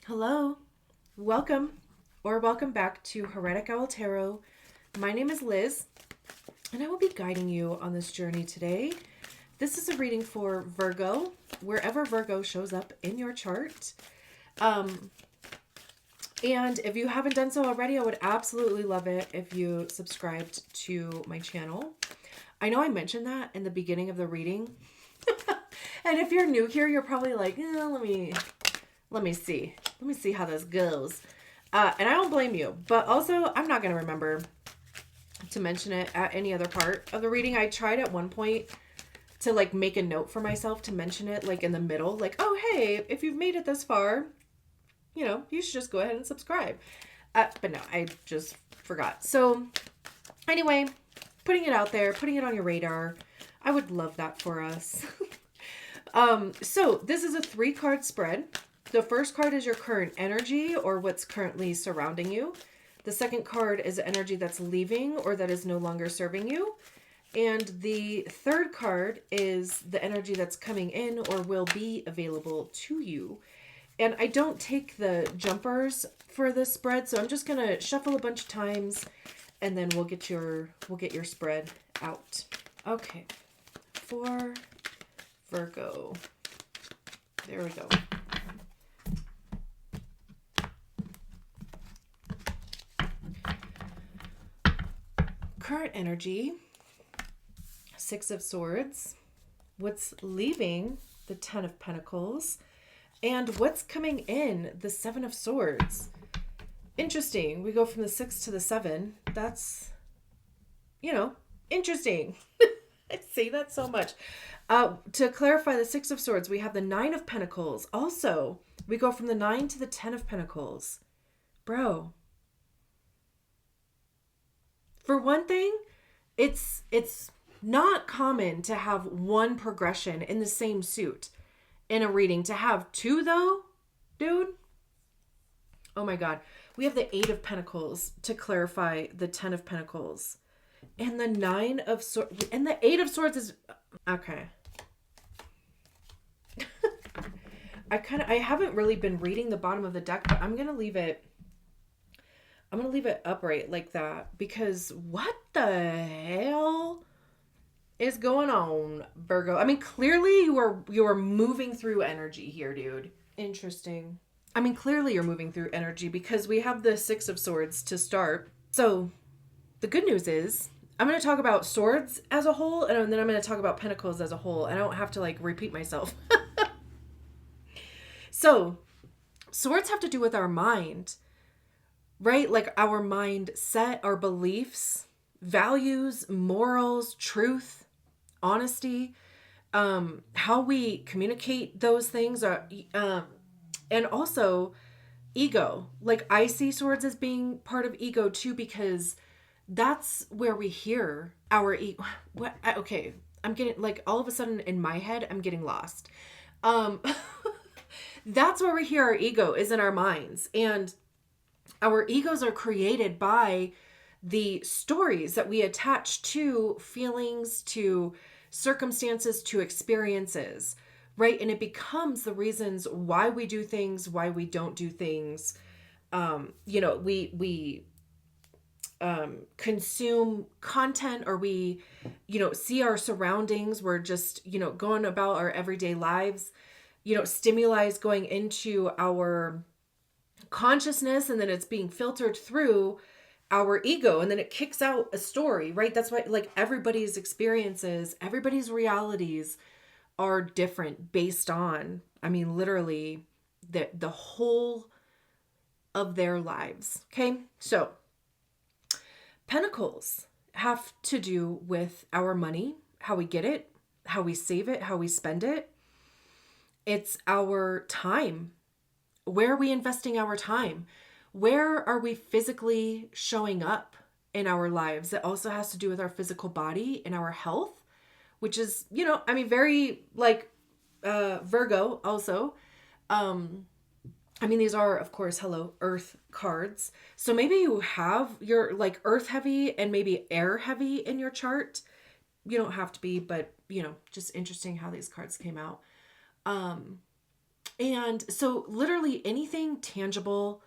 Hello, welcome back to Heretic Owl Tarot. My name is Liz, and I will be guiding you on this journey today. This is a reading for Virgo, wherever Virgo shows up in your chart. And if you haven't done so already, I would absolutely love it if you subscribed to my channel. I know I mentioned that in the beginning of the reading. And if you're new here, you're probably like, let me see. Let me see how this goes. And I don't blame you, but also I'm not going to remember to mention it at any other part of the reading. I tried at one point to make a note for myself to mention it in the middle, oh, hey, if you've made it this far, you should just go ahead and subscribe. But no, I just forgot. So anyway, putting it out there, putting it on your radar. I would love that for us. So this is a 3-card spread. The first card is your current energy or what's currently surrounding you. The second card is energy that's leaving or that is no longer serving you. And the third card is the energy that's coming in or will be available to you. And I don't take the jumpers for this spread, so I'm just going to shuffle a bunch of times and then we'll get your spread out. Okay. For Virgo. There we go. Current energy, 6 of Swords, what's leaving, the 10 of Pentacles, and what's coming in, the 7 of Swords. Interesting. We go from the 6 to the 7. That's, interesting. I say that so much. To clarify the 6 of Swords, we have the 9 of Pentacles. Also, we go from the 9 to the 10 of Pentacles. Bro. For one thing, it's not common to have one progression in the same suit in a reading. To have 2 though, dude. Oh my God. We have the 8 of Pentacles to clarify the 10 of Pentacles. And the 9 of Swords. And the 8 of Swords is... Okay. I haven't really been reading the bottom of the deck, but I'm going to leave it upright like that because what the hell is going on, Virgo? I mean, clearly you are moving through energy here, dude. Interesting. I mean, clearly you're moving through energy because we have the 6 of Swords to start. So the good news is I'm going to talk about swords as a whole, and then I'm going to talk about pentacles as a whole. I don't have to repeat myself. So swords have to do with our mind. Right? Our mindset, our beliefs, values, morals, truth, honesty, how we communicate those things, and also ego. I see swords as being part of ego too, because that's where we hear our ego. Okay. I'm getting all of a sudden in my head, I'm getting lost. That's where we hear our ego is in our minds. And our egos are created by the stories that we attach to feelings, to circumstances, to experiences, right? And it becomes the reasons why we do things, why we don't do things. We consume content, or we, see our surroundings. We're just, going about our everyday lives. Stimuli is going into our consciousness, and then it's being filtered through our ego, and then it kicks out a story, right? That's why everybody's experiences, everybody's realities are different based on, literally the whole of their lives. Okay. So pentacles have to do with our money, how we get it, how we save it, how we spend it. It's our time. Where are we investing our time? Where are we physically showing up in our lives? It also has to do with our physical body and our health, which is, very Virgo also. These are, of course, hello, earth cards. So maybe you have your earth heavy and maybe air heavy in your chart. You don't have to be, but, just interesting how these cards came out. And so literally anything tangible,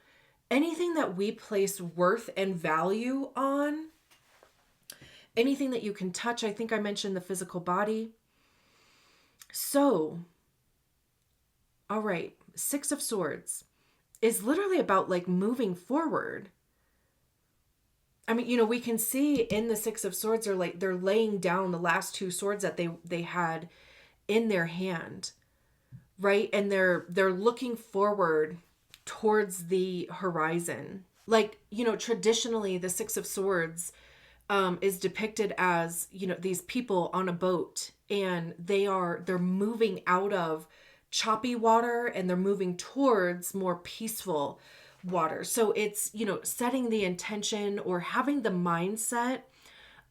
anything that we place worth and value on, anything that you can touch. I think I mentioned the physical body. So, all right, Six of Swords is literally about like moving forward. I mean, we can see in the Six of Swords are like they're laying down the last two swords that they had in their hand, right? And they're looking forward towards the horizon. Like, traditionally the Six of Swords is depicted as, these people on a boat, and they're moving out of choppy water and they're moving towards more peaceful water. So it's, setting the intention or having the mindset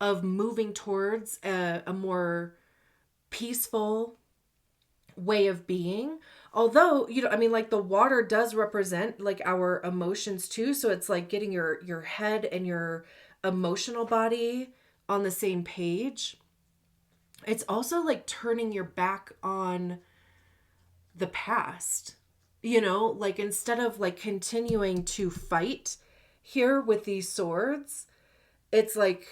of moving towards a more peaceful way of being. Although, like the water does represent like our emotions too. So it's like getting your head and your emotional body on the same page. It's also like turning your back on the past, like instead of like continuing to fight here with these swords, it's like,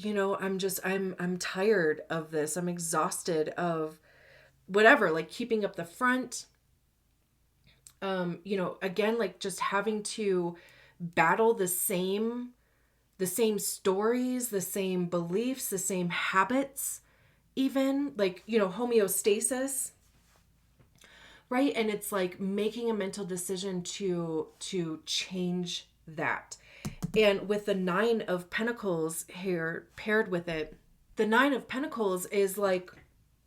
I'm tired of this. I'm exhausted of whatever, like keeping up the front. Again, like just having to battle the same stories, the same beliefs, the same habits, even like, homeostasis, right? And it's like making a mental decision to change that. And with the Nine of Pentacles here paired with it, the Nine of Pentacles is like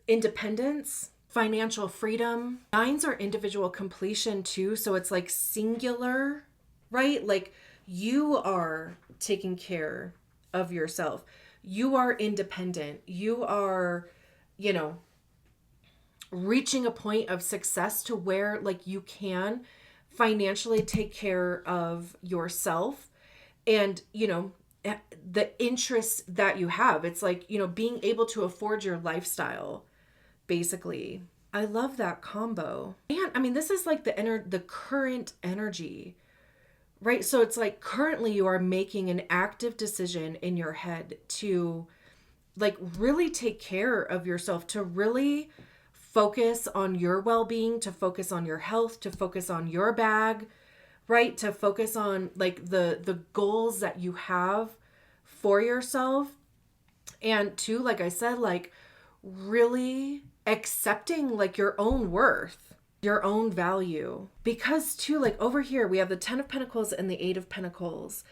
independence, financial freedom. Nines are individual completion too. So it's like singular, right? Like you are taking care of yourself. You are independent. You are, reaching a point of success to where like you can financially take care of yourself and, the interests that you have. It's like, being able to afford your lifestyle, basically. I love that combo. And I mean, this is like the current energy, right? So it's like currently you are making an active decision in your head to like really take care of yourself, to really focus on your well-being, to focus on your health, to focus on your bag, right? To focus on like the goals that you have for yourself. And to, like I said, like really accepting like your own worth, your own value. Because too, like over here we have the Ten of Pentacles and the Eight of Pentacles.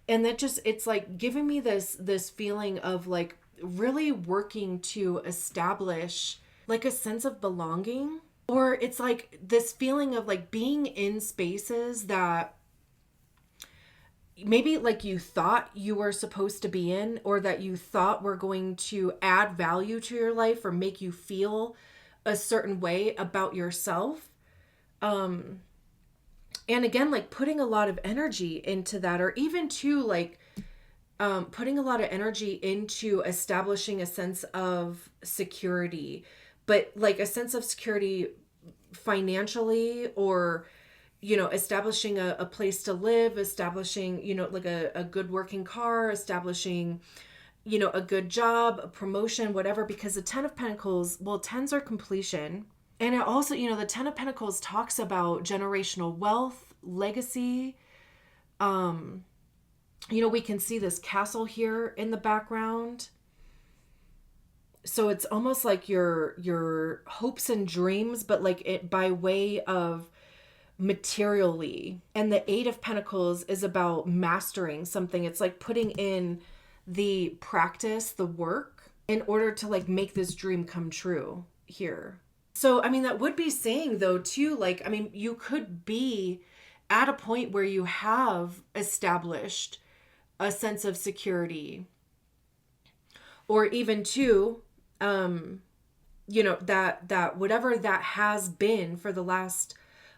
And that just, it's like giving me this feeling of like really working to establish like a sense of belonging. Or it's like this feeling of like being in spaces that maybe like you thought you were supposed to be in, or that you thought were going to add value to your life or make you feel a certain way about yourself. And again, like putting a lot of energy into that, or even to like putting a lot of energy into establishing a sense of security, but like a sense of security financially, or establishing a place to live, establishing like a good working car, establishing a good job, a promotion, whatever. Because the Ten of Pentacles, well, tens are completion. And it also, the Ten of Pentacles talks about generational wealth, legacy. We can see this castle here in the background. So it's almost like your hopes and dreams, but like it by way of materially. And the Eight of Pentacles is about mastering something. It's like putting in the practice, the work, in order to like make this dream come true here. So, I mean, that would be saying though too, like, I mean, you could be at a point where you have established a sense of security, or even too, that whatever that has been for the last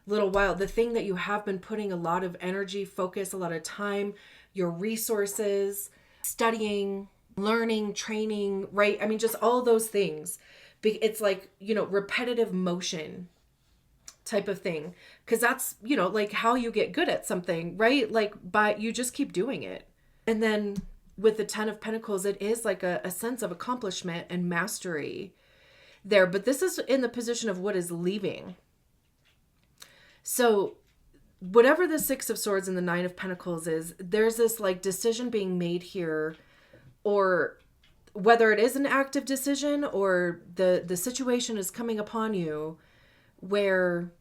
little while, the thing that you have been putting a lot of energy, focus, a lot of time, your resources, studying, learning, training, right? I mean, just all those things. It's like, repetitive motion type of thing. Because that's, like how you get good at something, right? Like, but you just keep doing it. And then with the 10 of Pentacles, it is like a sense of accomplishment and mastery there. But this is in the position of what is leaving. So whatever the 6 of Swords and the 9 of Pentacles is, there's this like decision being made here, or whether it is an active decision or the situation is coming upon you where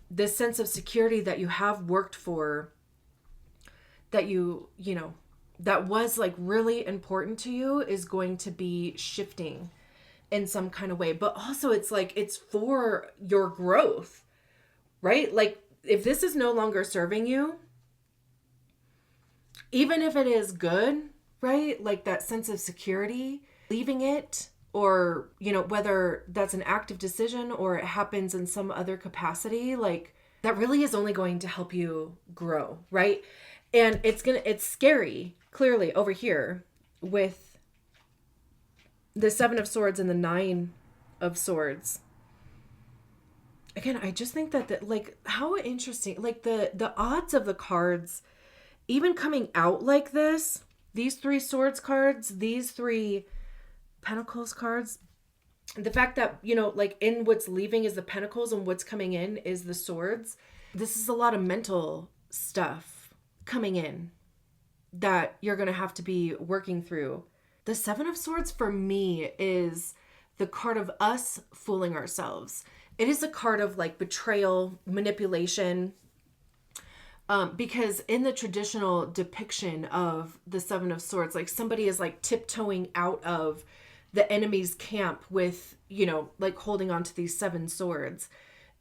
this sense of security that you have worked for, that that was like really important to you, is going to be shifting in some kind of way. But also it's like, it's for your growth, right? Like if this is no longer serving you, even if it is good, right? Like that sense of security, leaving it, or, whether that's an active decision or it happens in some other capacity, like that really is only going to help you grow, right? And it's scary, clearly over here with the 7 of Swords and the 9 of Swords. Again, I just think that like how interesting, like the odds of the cards even coming out like this, these 3 Swords cards, these 3 Pentacles cards, the fact that, like in what's leaving is the Pentacles and what's coming in is the Swords. This is a lot of mental stuff coming in that you're going to have to be working through. The 7 of Swords for me is the card of us fooling ourselves. It is a card of like betrayal, manipulation, because in the traditional depiction of the 7 of Swords, like somebody is like tiptoeing out of the enemy's camp with, like holding on to these 7 swords.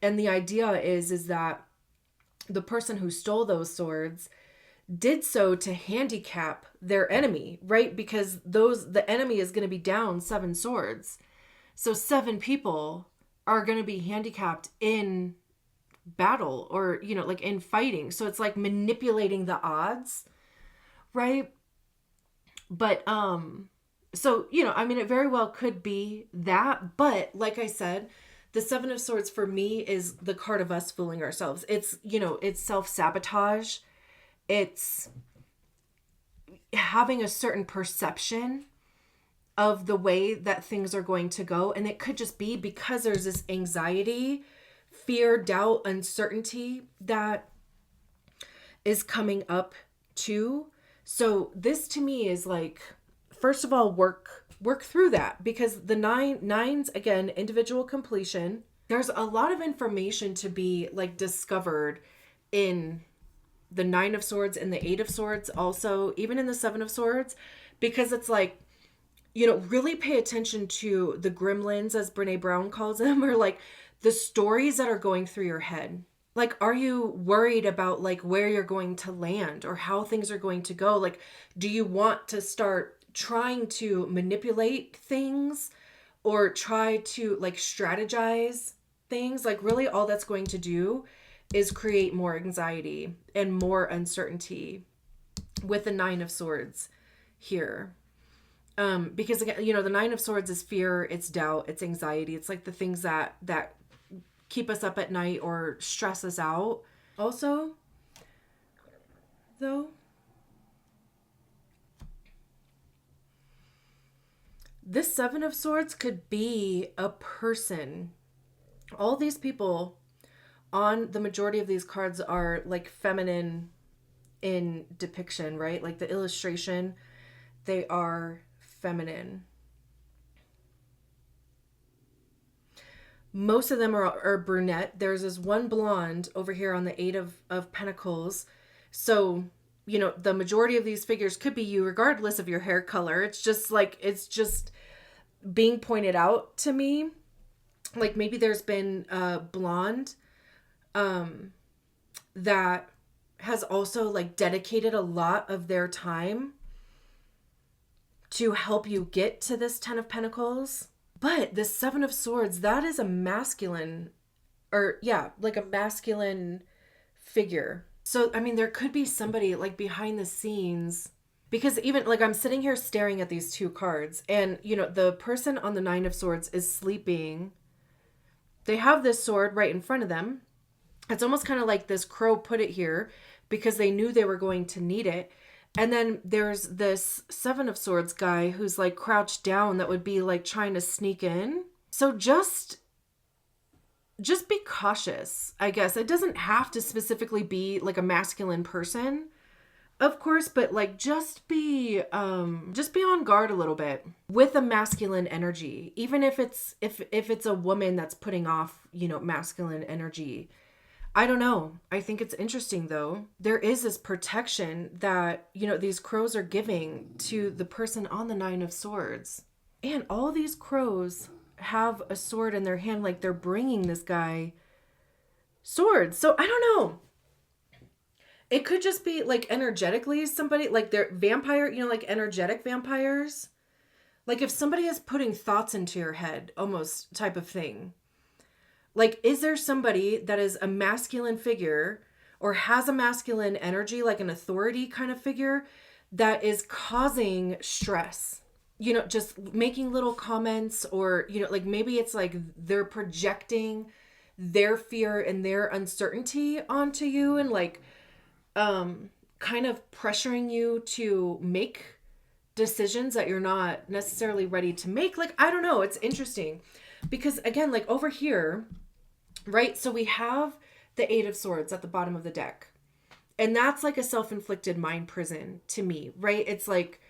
And the idea is that the person who stole those swords did so to handicap their enemy, right? Because the enemy is going to be down 7 swords. So 7 people are going to be handicapped in battle, or, like in fighting. So it's like manipulating the odds, right? But, so, it very well could be that, but like I said, the 7 of Swords for me is the card of us fooling ourselves. It's, it's self-sabotage. It's having a certain perception of the way that things are going to go. And it could just be because there's this anxiety, fear, doubt, uncertainty that is coming up too. So this to me is like, first of all, work through that, because the nines, again, individual completion. There's a lot of information to be like discovered in the 9 of Swords and the 8 of Swords, also even in the 7 of Swords, because it's like, really pay attention to the gremlins, as Brene Brown calls them, or like the stories that are going through your head. Like, are you worried about like where you're going to land or how things are going to go? Like, do you want to start trying to manipulate things or try to like strategize things? Like really all that's going to do is create more anxiety and more uncertainty with the 9 of Swords here. Because again, the 9 of Swords is fear, it's doubt, it's anxiety. It's like the things that keep us up at night or stress us out. Also, though, this 7 of Swords could be a person. All these people on the majority of these cards are like feminine in depiction, right? Like the illustration, they are feminine. Most of them are brunette. There's this one blonde over here on the 8 of Pentacles. So, the majority of these figures could be you regardless of your hair color. It's just being pointed out to me. Like maybe there's been a blonde that has also like dedicated a lot of their time to help you get to this 10 of Pentacles. But the 7 of Swords, that is a masculine, like a masculine figure. So, there could be somebody like behind the scenes, because even like I'm sitting here staring at these 2 cards and, the person on the 9 of Swords is sleeping. They have this sword right in front of them. It's almost kind of like this crow put it here because they knew they were going to need it. And then there's this Seven of Swords guy who's like crouched down that would be like trying to sneak in. So just be cautious, I guess. It doesn't have to specifically be like a masculine person, of course, but like just be on guard a little bit with a masculine energy, even if it's a woman that's putting off, masculine energy. I don't know. I think it's interesting though. There is this protection that, these crows are giving to the person on the Nine of Swords. And all these crows have a sword in their hand, like they're bringing this guy swords. So I don't know. It could just be like energetically somebody, like they're vampire, like energetic vampires. Like if somebody is putting thoughts into your head, almost type of thing. Like, is there somebody that is a masculine figure or has a masculine energy, like an authority kind of figure that is causing stress? Just making little comments or, like maybe it's like they're projecting their fear and their uncertainty onto you and like kind of pressuring you to make decisions that you're not necessarily ready to make. Like, I don't know. It's interesting because again, like over here, right? So we have the Eight of Swords at the bottom of the deck. And that's like a self-inflicted mind prison to me, right? It's like,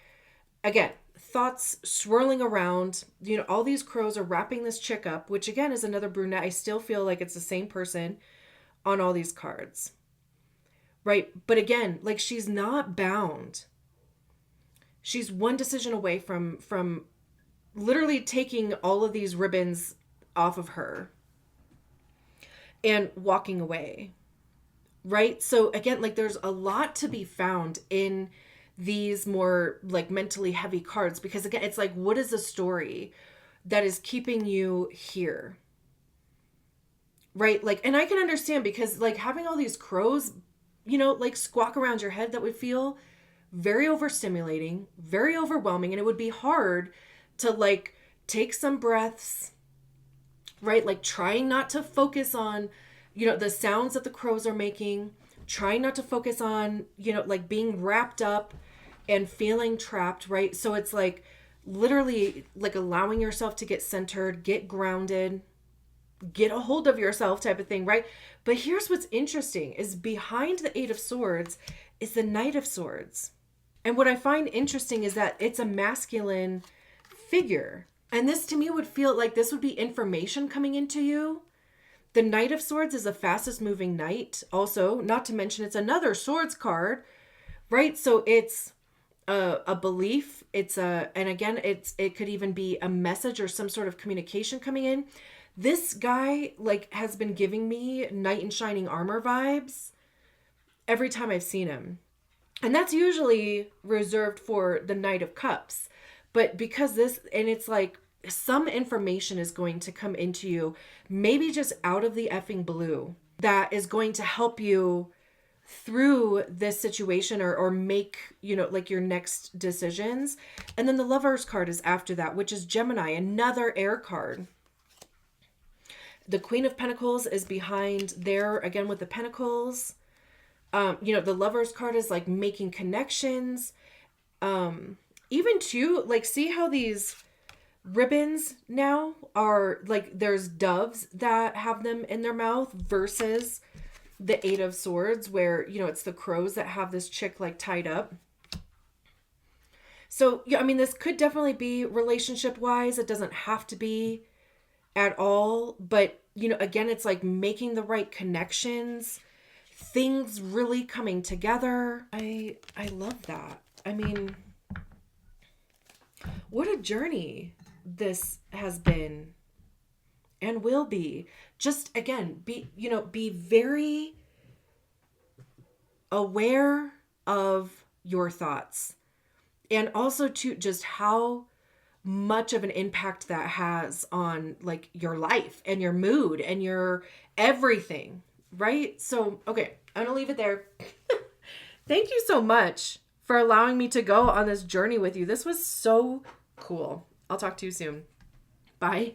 again, thoughts swirling around, all these crows are wrapping this chick up, which again is another brunette. I still feel like it's the same person on all these cards, right? But again, like she's not bound. She's one decision away from literally taking all of these ribbons off of her and walking away, right? So again, like there's a lot to be found in these more like mentally heavy cards because again, it's like, what is the story that is keeping you here? Right? Like, and I can understand because like having all these crows, like squawk around your head, that would feel very overstimulating, very overwhelming. And it would be hard to like take some breaths, right? Like trying not to focus on, the sounds that the crows are making, trying not to focus on, like being wrapped up and feeling trapped, right? So it's like literally like allowing yourself to get centered, get grounded, get a hold of yourself type of thing, right? But here's what's interesting is behind the Eight of Swords is the Knight of Swords. And what I find interesting is that it's a masculine figure. And this to me would feel like this would be information coming into you. The Knight of Swords is the fastest moving knight. Also, not to mention it's another swords card, right? So it's a belief. And again, it could even be a message or some sort of communication coming in. This guy like has been giving me knight in shining armor vibes every time I've seen him. And that's usually reserved for the Knight of Cups. But because it's like some information is going to come into you, maybe just out of the effing blue, that is going to help you through this situation or make, like your next decisions. And then the Lover's card is after that, which is Gemini, another air card. The Queen of Pentacles is behind there again with the Pentacles. The Lover's card is like making connections. Even too, like see how these ribbons now are like there's doves that have them in their mouth versus the Eight of Swords where, it's the crows that have this chick like tied up. So, yeah, I mean, this could definitely be relationship wise. It doesn't have to be at all. But, again, it's like making the right connections, things really coming together. I love that. I mean, what a journey this has been and will be. Just again, be very aware of your thoughts and also to just how much of an impact that has on like your life and your mood and your everything, right? So, okay, I'm gonna leave it there. Thank you so much for allowing me to go on this journey with you. This was so cool. I'll talk to you soon. Bye.